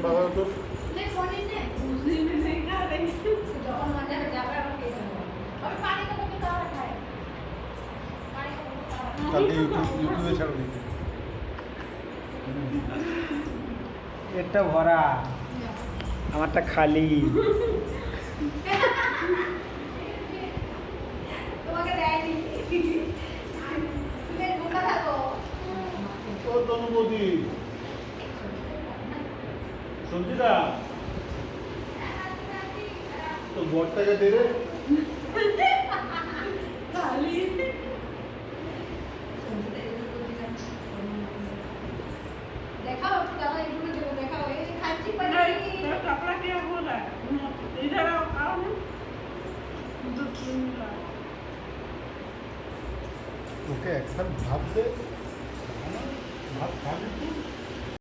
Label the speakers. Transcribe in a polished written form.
Speaker 1: बाबा तो
Speaker 2: नहीं फोन ही नहीं उसी में नहीं खा रही जब मजा जाकर रखे और पानी का बोतल कहाँ रखा है पानी का बोतल कहाँ रखा है
Speaker 1: कल यूट्यूब पे ছাড়ো দিতে
Speaker 3: এটা ভরা আমারটা খালি
Speaker 2: তোমাকে দেয়নি তুমি ঢোকা থাকো
Speaker 1: ও তনুবদি সঞ্জিতা তো বড়টাকে দে রে
Speaker 2: खाली देखाओ तो दादा यूट्यूब में देखो देखाओ ये खाची पड़ी
Speaker 4: कपड़ा क्या बोला इधर आओ आओ ना दो तीन बार
Speaker 1: ওকে একবার ভাত দে ভাত খাবি তুই